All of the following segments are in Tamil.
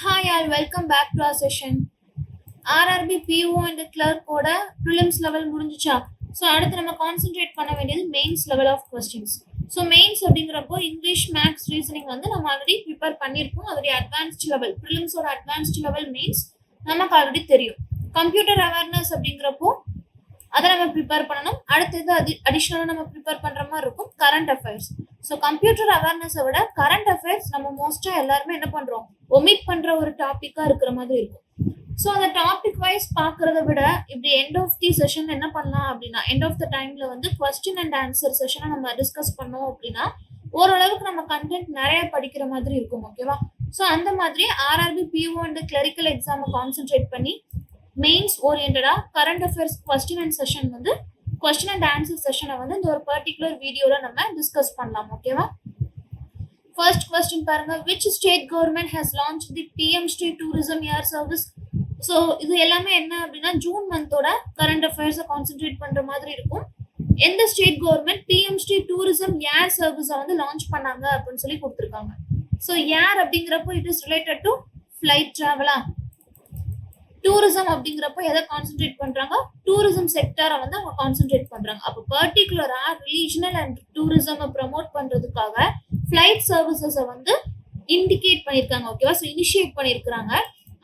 Hi all, welcome back to our session. RRB PO and clerk ஓட prelims level முடிஞ்சுச்சா. ஸோ அடுத்து நம்ம கான்சென்ட்ரேட் பண்ண வேண்டியது mains level of questions. So mains அப்படிங்கிறப்போ இங்கிலீஷ் மேக்ஸ் ரீசனிங் வந்து நம்ம ஆல்ரெடி ப்ரிப்பேர் பண்ணியிருக்கோம். அதோடைய அட்வான்ஸ்ட் லெவல் ப்ரிலிம்ஸோட அட்வான்ஸ்ட் லெவல் மெயின்ஸ் நமக்கு ஆல்ரெடி தெரியும். கம்ப்யூட்டர் அவேர்னஸ் அப்படிங்கிறப்போ அதை நம்ம ப்ரிப்பேர் பண்ணணும். அடுத்தது அடிஷ்னலாக நம்ம ப்ரிப்பேர் பண்ணுற மாதிரி இருக்கும் கரண்ட் அஃபேர்ஸ். ஸோ கம்ப்யூட்டர் அவேர்னஸை விட கரண்ட் அஃபேர்ஸ் நம்ம மோஸ்ட்டாக எல்லாருமே என்ன பண்ணுறோம், ஒமிட் பண்ணுற ஒரு டாப்பிக்காக இருக்கிற மாதிரி இருக்கும். ஸோ அந்த டாபிக் வைஸ் பார்க்கறத விட இப்படி எண்ட் ஆஃப் தி செஷன் என்ன பண்ணலாம் அப்படின்னா, எண்ட் ஆஃப் த டைம்ல வந்து கொஸ்டின் அண்ட் ஆன்சர் செஷனை நம்ம டிஸ்கஸ் பண்ணோம் அப்படின்னா ஓரளவுக்கு நம்ம கண்டென்ட் நிறைய படிக்கிற மாதிரி இருக்கும். ஓகேவா? ஸோ அந்த மாதிரி ஆர்ஆர்பி பிஓ அண்ட் கிளரிக்கல் எக்ஸாமை கான்சென்ட்ரேட் பண்ணி மெயின்ஸ் ஓரியன்டா current affairs question and session வந்து கொஸ்டின் அண்ட் ஆன்சர் செஷனை வந்து இந்த ஒரு பர்டிகுலர் வீடியோல நம்ம டிஸ்கஸ் பண்ணலாம். ஓகேவா? ஃபர்ஸ்ட் கொஸ்டின் பாருங்க, which state government has launch the PM Shri tourism air service. So இது எல்லாமே என்ன அப்படின்னா ஜூன் மந்தோட கரண்ட் அஃபேர்ஸை கான்சென்ட்ரேட் பண்ற மாதிரி இருக்கும். எந்த state government PM Shri tourism air சர்வீஸை வந்து லான்ச் பண்ணாங்க அப்படின்னு சொல்லி கொடுத்துருக்காங்க. ஸோ ஏர் அப்படிங்கிறப்போ it is related to flight டிராவலா. டூரிசம் அப்படிங்கிறப்போ எதை கான்சென்ட்ரேட் பண்றாங்க, டூரிசம் செக்டரை வந்து அவங்க கான்சென்ட்ரேட் பண்றாங்க. அப்போ பர்டிகுலரா ரிலீஜனல் அண்ட் டூரிசம் ப்ரமோட் பண்றதுக்காக ஃபிளைட் சர்வீசஸை வந்து இண்டிகேட் பண்ணியிருக்காங்க. ஓகேவா? ஸோ இனிஷியேட் பண்ணியிருக்கிறாங்க.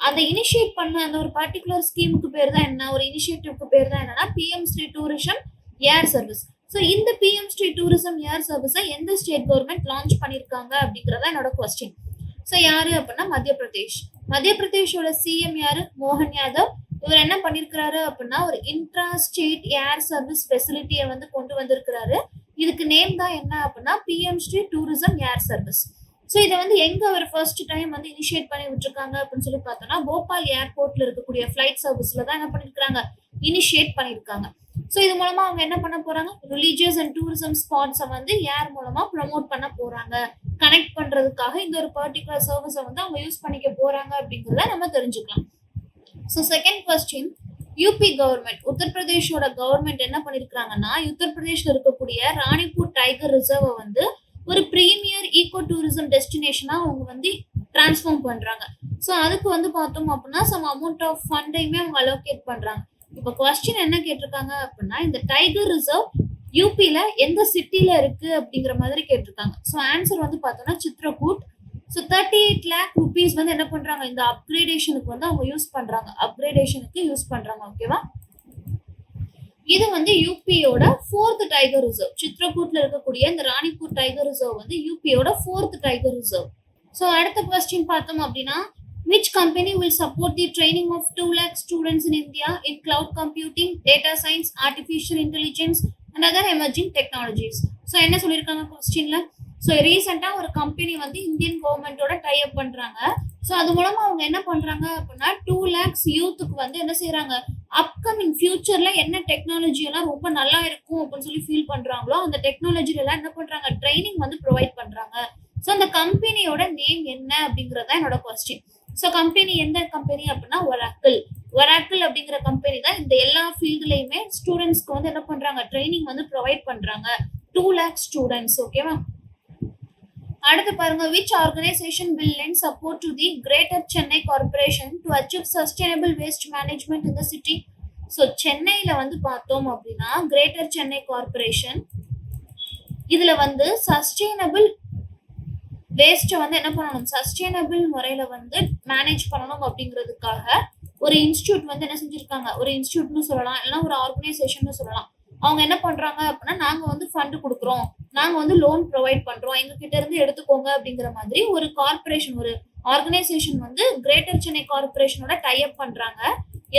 அந்த இனிஷியேட் பண்ண அந்த ஒரு பர்டிகுலர் ஸ்கீமுக்கு பேர் தான் என்ன, ஒரு இனிஷியேட்டிவ்க்கு பேர் தான் என்னன்னா PM Shri tourism air service. So இந்த பிஎம் ஸ்ரீ டூரிசம் ஏர் சர்வீஸை எந்த ஸ்டேட் கவர்மெண்ட் லான்ச் பண்ணியிருக்காங்க அப்படிங்கிறத என்னோட கொஸ்டின். ஸோ யாரு அப்படின்னா மத்திய பிரதேஷ். மத்திய பிரதேஷோட சிஎம் யாரு, மோகன் யாதவ். இவர் என்ன பண்ணிருக்கிறாரு அப்படின்னா ஒரு இன்ட்ரா ஸ்டேட் ஏர் சர்வீஸ் ஃபெசிலிட்டியை வந்து கொண்டு வந்திருக்கிறாரு. இதுக்கு நேம் தான் என்ன அப்படின்னா PM Shri tourism air service. So இதை வந்து எங்க அவர் ஃபர்ஸ்ட் டைம் வந்து இனிஷியேட் பண்ணி விட்டுருக்காங்க அப்படின்னு சொல்லி பார்த்தோம்னா போபால் ஏர்போர்ட்ல இருக்கக்கூடிய ஃபிளைட் சர்வீஸ்ல தான் என்ன பண்ணிருக்காங்க, இனிஷியேட் பண்ணிருக்காங்க. ஸோ இது மூலமா அவங்க என்ன பண்ண போறாங்க, ரிலீஜியஸ் அண்ட் டூரிசம் ஸ்பாட்ஸை வந்து ஏர் மூலமா ப்ரமோட் பண்ண போறாங்க. கனெக்ட் பண்றதுக்காக இந்த ஒரு பர்டிகுலர் சர்வீஸை வந்து அவங்க யூஸ் பண்ணிக்க போறாங்க அப்படிங்கிறத நம்ம தெரிஞ்சுக்கலாம். So second question, UP government உத்தரப்பிரதேஷோட கவர்மெண்ட் என்ன பண்ணிருக்காங்கன்னா உத்தரப்பிரதேஷ்ல இருக்கக்கூடிய ராணிப்பூர் டைகர் ரிசர்வை வந்து ஒரு பிரீமியர் ஈகோ டூரிசம் டெஸ்டினேஷனா அவங்க வந்து டிரான்ஸ்ஃபார்ம் பண்றாங்க. ஸோ அதுக்கு வந்து பார்த்தோம் அப்படின்னா சம் அமௌண்ட் ஆஃப் ஃபண்டையுமே அவங்க அலோகேட் பண்றாங்க. இப்போ கொஸ்டின் என்ன கேட்டிருக்காங்க அப்படின்னா இந்த டைகர் ரிசர்வ் யூபியில எந்த சிட்டில இருக்கு அப்படிங்கிற மாதிரி கேட்டிருக்காங்க. ஸோ ஆன்சர் வந்து பார்த்தோம்னா சித்ரகூட். ஸோ 38 lakh rupees வந்து என்ன பண்றாங்க, இந்த அப்கிரேடேஷனுக்கு வந்து அவங்க யூஸ் பண்றாங்க, அப்கிரேடேஷனுக்கு யூஸ் பண்றாங்க. ஓகேவா? இது வந்து யூபியோட 4th டைகர் ரிசர்வ். சித்ரகூட்ல இருக்கக்கூடிய இந்த ராணிப்பூர் டைகர் ரிசர்வ் வந்து யூபியோட 4th டைகர் ரிசர்வ். ஸோ அடுத்த கொஸ்டின் பார்த்தோம் அப்படின்னா which company will support the training of 2 lakh students in India in cloud computing, data science, artificial intelligence and other emerging technologies. So என்ன சொல்லியிருக்காங்க கொஸ்டின்ல, ஸோ ரீசெண்டாக ஒரு கம்பெனி வந்து இந்தியன் கவர்மெண்டோட டைப் பண்றாங்க. ஸோ அது மூலமா அவங்க என்ன பண்றாங்க அப்படின்னா 2 lakhs யூத்துக்கு வந்து என்ன செய்யறாங்க, அப்கமிங் ஃபியூச்சர்ல என்ன டெக்னாலஜி எல்லாம் ரொம்ப நல்லா இருக்கும் அப்படின்னு சொல்லி ஃபீல் பண்றாங்களோ அந்த டெக்னாலஜில எல்லாம் என்ன பண்றாங்க, ட்ரைனிங் வந்து ப்ரொவைட் பண்றாங்க. ஸோ அந்த கம்பெனியோட நேம் என்ன அப்படிங்கறத என்னோட கொஸ்டின். ஸோ கம்பெனி எந்த கம்பெனி அப்படின்னா ஒராக்கிள். ஒராக்கிள் அப்படிங்கிற கம்பெனி தான் இந்த எல்லா ஃபீல்ட்லயுமே ஸ்டூடெண்ட்ஸ்க்கு வந்து என்ன பண்றாங்க, ட்ரைனிங் வந்து ப்ரொவைட் பண்றாங்க 2 lakh ஸ்டூடெண்ட்ஸ். ஓகேவா? அடுத்து பாருங்க, which organization will lend support to the Greater Chennai Corporation to achieve sustainable waste management in the city. So சென்னையில வந்து பார்த்தோம் அப்படின்னா கிரேட்டர் சென்னை கார்பரேஷன் இதுல வந்து சஸ்டைனபிள் வேஸ்ட்டை வந்து என்ன பண்ணணும், சஸ்டைனபிள் முறையில வந்து மேனேஜ் பண்ணணும் அப்படிங்கிறதுக்காக ஒரு இன்ஸ்டியூட் வந்து என்ன செஞ்சிருக்காங்க, ஒரு இன்ஸ்டியூட்னு சொல்லலாம் இல்லைன்னா ஒரு ஆர்கனைசேஷன் சொல்லலாம். அவங்க என்ன பண்றாங்க அப்படின்னா நாங்க வந்து ஃபண்ட் கொடுக்குறோம், நாங்க வந்து லோன் ப்ரொவைட் பண்றோம், எங்க கிட்ட இருந்து எடுத்துக்கோங்க அப்படிங்கிற மாதிரி ஒரு கார்பரேஷன், ஒரு ஆர்கனைசேஷன் வந்து கிரேட்டர் சென்னை கார்பரேஷனோட டைப் பண்றாங்க.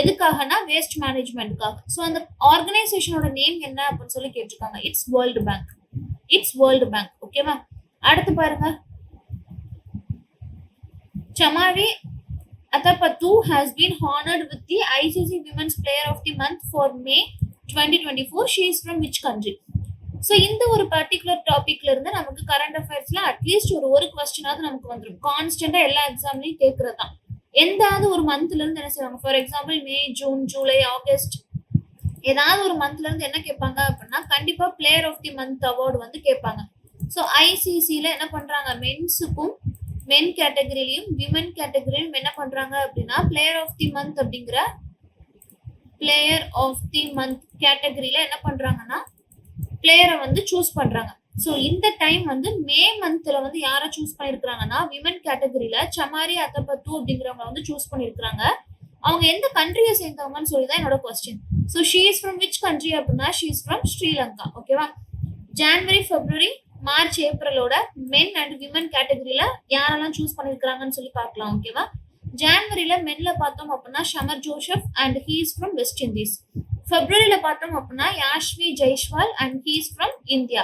எதுக்காகனா வேஸ்ட் மேனேஜ்மெண்ட்காக. ஸோ அந்த ஆர்கனைசேஷனோட நேம் என்ன அப்படின்னு சொல்லி கேட்டிருக்காங்க, it's world bank. It's world bank. ஓகேவா? அடுத்து பாருங்க, Chamari Athapattu has been honored with the ICC Women's Player of the Month for May 2024. She is from which country? So இந்த ஒரு பர்டிகுலர் டாபிக்ல இருந்து நமக்கு கரண்ட் அஃபேர்ஸ்ல அட்லீஸ்ட் ஒரு கொஸ்டினாவது நமக்கு வந்துடும். கான்ஸ்டன்டா எல்லா எக்ஸாம்லையும் கேட்கறது தான். எந்தாவது ஒரு மந்த்ல இருந்து என்ன செய்வாங்க, for example May, June, July, August ஏதாவது ஒரு மந்த்ல இருந்து என்ன கேட்பாங்க அப்படின்னா கண்டிப்பா player of the month award வந்து கேட்பாங்க. ஸோ ஐசிசில என்ன பண்றாங்க, மென்ஸுக்கும் மென் கேட்டகரியிலையும் விமன் கேட்டகரியிலும் என்ன பண்றாங்க அப்படின்னா பிளேயர் ஆஃப் தி மந்த் அப்படிங்கிற பிளேயர் ஆஃப் தி மந்த் கேட்டகரியில என்ன பண்றாங்கன்னா பிளேயரை வந்து சூஸ் பண்றாங்க. ஸோ இந்த டைம் வந்து மே மந்த்ல வந்து யாரை சூஸ் பண்ணிருக்காங்கன்னா விமன் கேட்டகரியில சமாரி அத்தபத்து அப்படிங்கிறவங்க வந்து சூஸ் பண்ணிருக்காங்க. அவங்க எந்த கண்ட்ரியை சேர்ந்தவங்கன்னு சொல்லி தான் என்னோட கொஸ்டின். So she is from which country அப்படின்னா ஷீ இஸ் ஃப்ரம் ஸ்ரீலங்கா. ஓகேவா? ஜான்வரி, பிப்ரவரி, மார்ச், ஏப்ரலோட மென் அண்ட் விமன் கேட்டகரியில யாரெல்லாம் சூஸ் பண்ணிருக்காங்கன்னு சொல்லி பார்க்கலாம். ஓகேவா? ஜான்வரியில மென்ல பார்த்தோம் அப்படின்னா Shamar Joseph and he is from West Indies. பிப்ரவரியில பார்த்தோம் அப்படின்னா Yashasvi Jaiswal and he is from India.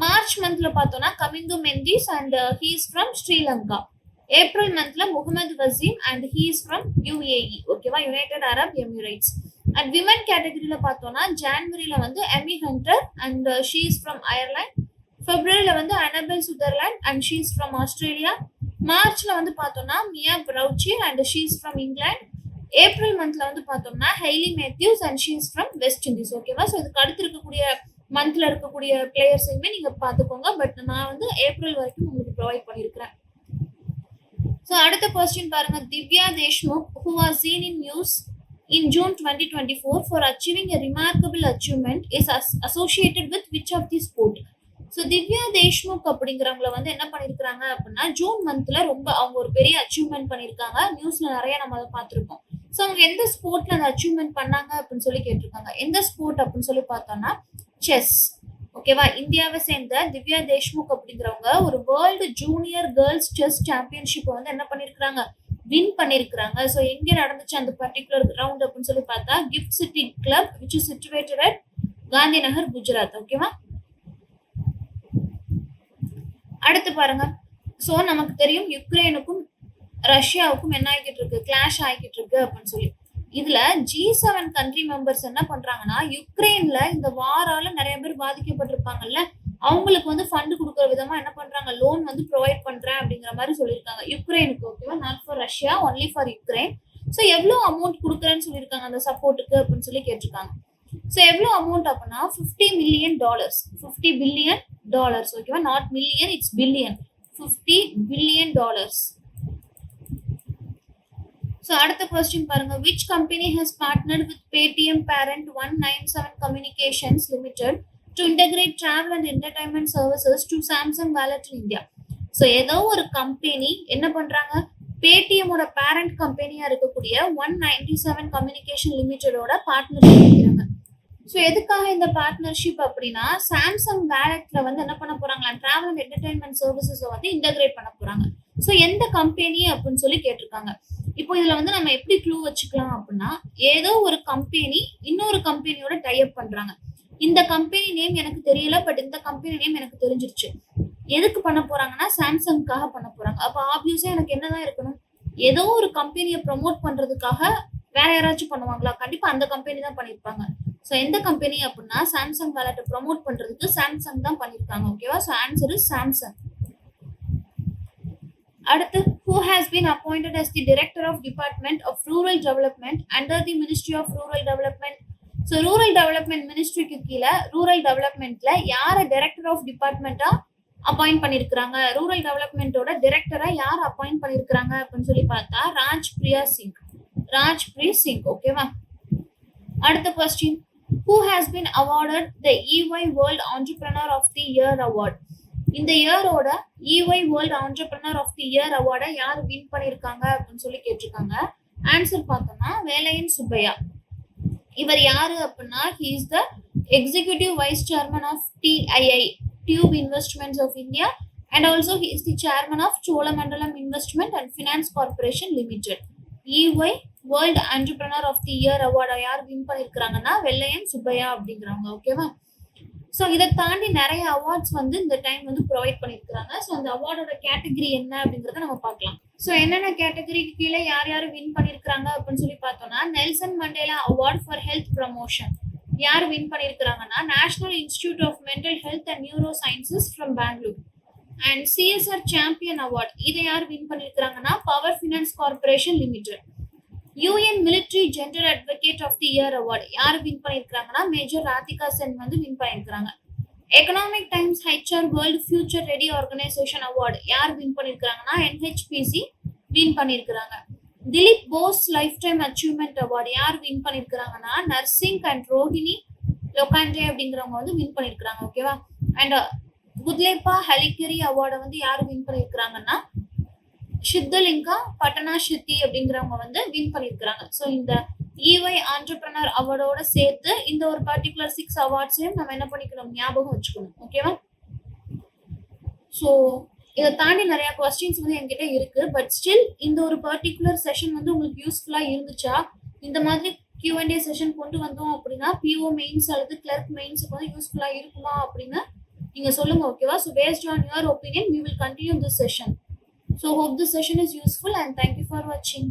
March மந்த்ல பார்த்தோம்னா Kamindu Mendis and he is from Sri Lanka. April மந்த்ல Muhammad Waseem and he is from UAE. ஓகேவா? United Arab Emirates. And women கேட்டகரியில பார்த்தோம்னா ஜான்வரியில வந்து Amy Hunter and she is from Ireland. பிப்ரவரியில வந்து Annabel Sutherland and she is from Australia. மார்ச்ல வந்து பார்த்தோம்னா மியா பிரவுச்சி and she is from England. April மந்த்ல வந்து பார்த்தோம்னா Hayley Matthews and she is from West Indies. ஓகேவா? ஸோ இதுக்கு அடுத்து இருக்கக்கூடிய மந்த்ல இருக்கக்கூடிய பிளேயர்ஸையுமே நீங்க பார்த்துக்கோங்க. பட் நான் வந்து ஏப்ரல் வரைக்கும் உங்களுக்கு ப்ரொவைட் பண்ணியிருக்கிறேன். ஸோ அடுத்த கொஸ்டின் பாருங்க. Divya Deshmukh who was seen in news in June 2024 for achieving a remarkable achievement is associated with which of the sport? So Divya Deshmukh அப்படிங்கிறவங்கள வந்து என்ன பண்ணியிருக்காங்க அப்படின்னா ஜூன் மந்த்ல ரொம்ப அவங்க ஒரு பெரிய அச்சீவ்மெண்ட் பண்ணியிருக்காங்க. நியூஸ்ல நிறைய நம்ம அதை பார்த்துருக்கோம். ஸோ அவங்க எந்த ஸ்போர்ட்ல அந்த அச்சீவ்மெண்ட் பண்ணாங்க அப்படின்னு சொல்லி கேட்டிருக்காங்க. எந்த ஸ்போர்ட் அப்படின்னு சொல்லி பார்த்தோம்னா செஸ். ஓகேவா? இந்தியாவை சேர்ந்த திவ்யா தேஷ்முக் அப்படிங்கிறவங்க ஒரு வேர்ல்டு ஜூனியர் கேர்ள்ஸ் செஸ் சாம்பியன்ஷிப்பை வந்து என்ன பண்ணிருக்காங்க, வின் பண்ணிருக்காங்க. ஸோ எங்க நடந்துச்சு அந்த பர்டிகுலர் ரவுண்ட் அப்படின்னு சொல்லி பார்த்தா Gift City Club which is situated at Gandhi Nagar, Gujarat. ஓகேவா? அடுத்து பாருங்க. ஸோ நமக்கு தெரியும் யுக்ரைனுக்கும் ரஷ்யாவுக்கும் என்ன ஆகிட்டு இருக்கு, கிளாஷ் ஆகிட்டு இருக்கு அப்படின்னு சொல்லி. இதுல G7 கண்ட்ரி மெம்பர்ஸ் என்ன பண்றாங்கன்னா யுக்ரைன்ல இந்த வாரால நிறைய பேர் பாதிக்கப்பட்டிருப்பாங்கல்ல, அவங்களுக்கு வந்து ஃபண்ட் கொடுக்குற விதமா என்ன பண்றாங்க, லோன் வந்து ப்ரொவைட் பண்றேன் அப்படிங்கிற மாதிரி சொல்லியிருக்காங்க யுக்ரைனுக்கு. ஓகேவா? Not for Russia, only for Ukraine. So எவ்வளவு அமௌண்ட் கொடுக்குறேன்னு சொல்லியிருக்காங்க அந்த சப்போர்ட்டுக்கு அப்படின்னு சொல்லி கேட்டிருக்காங்க. ஸோ எவ்வளவு அமௌண்ட் அப்படின்னா $50 million, $50 billion. ஓகேவா? Not million, it's billion. $50 billion. So அடுத்த கொஸ்டின் பாருங்க. Which company has partnered with Paytm parent 197 communications limited to integrate travel and entertainment services to Samsung wallet in India? So ஏதோ ஒரு கம்பெனி என்ன பண்றாங்க, பேடிஎம்மோட பேரண்ட் கம்பெனியா இருக்கக்கூடிய 197 கம்யூனிகேஷன் லிமிடெடோட பார்ட்னர்ஷிப் வைக்கிறாங்க. ஸோ எதுக்காக இந்த பார்ட்னர்ஷிப் அப்படின்னா சாம்சங் வேலட்ல வந்து என்ன பண்ண போறாங்களா, டிராவல் அண்ட் என்டர்டைன்மெண்ட் சர்வீசஸை வந்து இன்டகிரேட் பண்ண போறாங்க. ஸோ எந்த கம்பெனி அப்படின்னு சொல்லி கேட்டிருக்காங்க. இப்போ இதுல வந்து நம்ம எப்படி க்ளூ வச்சுக்கலாம் அப்படின்னா ஏதோ ஒரு கம்பெனி இன்னொரு கம்பெனியோட டைப் பண்றாங்க. இந்த கம்பெனி நேம் எனக்கு தெரியல, பட் இந்த கம்பெனி நேம் எனக்கு தெரிஞ்சிருச்சு. எதுக்கு பண்ண போறாங்கன்னா சாம்சங்காக பண்ண போறாங்க. அப்ப ஆப்வியஸா எனக்கு என்னதான் இருக்கணும், ஏதோ ஒரு கம்பெனியை ப்ரமோட் பண்றதுக்காக வேற யாராச்சும் பண்ணுவாங்களா? கண்டிப்பா அந்த கம்பெனி தான் பண்ணிருப்பாங்க. ஸோ எந்த கம்பெனி அப்படின்னா சாம்சங் வேலட்டை ப்ரமோட் பண்றதுக்கு சாம்சங் தான் பண்ணிருக்காங்க. ஓகேவா? So answer is Samsung. அடுத்து, who has been appointed as the Director of Department of Rural Development under the Ministry of Rural Development? So Rural Development Ministryக்கு கீழ ரூரல் டெவலப்மெண்ட்ல யார டைரக்டர் ஆஃப் டிபார்ட்மெண்டா அப்பாயிண்ட் பண்ணிருக்காங்க, ரூரல் டெவலப்மெண்டோட டைரக்டரா யார் அப்பாயிண்ட் பண்ணிருக்காங்க அப்படின்னு சொல்லி பார்த்தா ராஜ்பிரீத் சிங். ஓகேவா? அடுத்த question. Who has been awarded the EY World Entrepreneur of the Year Award? இந்த இயரோட EY World Entrepreneur of the Year அவார்டை யார் வின் பண்ணிருக்காங்க அப்படின்னு சொல்லி கேட்டிருக்காங்க. ஆன்சர் பார்த்தோம்னா வேலையன் சுப்பையா. இவர் யாரு அப்படின்னா he is the executive vice chairman of TII Tube Investments of India and also he is the chairman of Cholamandalam Investment and Finance Corporation Limited. EY World Entrepreneur of the Year அவார்டை யார் வின் பண்ணிருக்காங்கன்னா வெள்ளையன் சுப்பையா அப்படிங்கிறவங்க. ஓகேவா? ஸோ இதை தாண்டி நிறைய அவார்ட்ஸ் வந்து இந்த டைம் வந்து ப்ரொவைட் பண்ணியிருக்காங்க. ஸோ அந்த அவார்டோட கேட்டகரி என்ன அப்படிங்கிறத நம்ம பார்க்கலாம். ஸோ என்னென்ன கேட்டகரிக்கு கீழே யார் யார் வின் பண்ணியிருக்காங்க அப்படின்னு சொல்லி பார்த்தோம்னா Nelson Mandela award for health promotion யார் வின் பண்ணியிருக்காங்கன்னா national institute of mental health and neuro sciences from Bangalore. And CSR champion award இதை யார் வின் பண்ணியிருக்காங்கன்னா power finance corporation limited. UN military gender advocate of the year award யார் வின் பண்ணியிருக்காங்கன்னா மேஜர் ராதிகா சென் வந்து வின் பண்ணியிருக்காங்க. Economic times HR world future ready organisation award யார் வின் பண்ணியிருக்கிறாங்கன்னா என்ஹெச்பிசி வின் பண்ணியிருக்கிறாங்க. Dilip Bose life time achievement award யார் வின் பண்ணியிருக்கிறாங்கன்னா நர்சிங் அண்ட் ரோஹிணி லொகாண்டே அப்படிங்கிறவங்க வந்து வின் பண்ணியிருக்கிறாங்க. ஓகேவா. அண்ட் குத்லேப்பா ஹலிகிரி அவார்டை வந்து யார் வின் பண்ணியிருக்கிறாங்கன்னா சித்தலிங்கா பட்டனா ஷெட்டி அப்படிங்கிறவங்க வந்து வின் பண்ணியிருக்கிறாங்க. ஸோ இந்த EY ஆண்டர்பிரனர் அவார்டோட சேர்த்து இந்த ஒரு பர்டிகுலர் 6 அவார்ட்ஸையும் நம்ம என்ன பண்ணிக்கணும், ஞாபகம் வச்சுக்கணும். ஓகேவா. ஸோ இதை தாண்டி நிறைய கொஸ்டின்ஸ் வந்து என்கிட்ட இருக்கு. பட் ஸ்டில் இந்த ஒரு பர்டிகுலர் செஷன் வந்து உங்களுக்கு யூஸ்ஃபுல்லா இருந்துச்சா, இந்த மாதிரி Q&A செஷன் கொண்டு வந்தோம் அப்படின்னா PO மெயின்ஸ் அல்லது கிளர்க் மெயின்ஸுக்கு வந்து யூஸ்ஃபுல்லா இருக்குமா அப்படின்னு நீங்க சொல்லுங்க. ஓகேவா. So based on your opinion we will continue this session. So hope this session is useful and thank you for watching.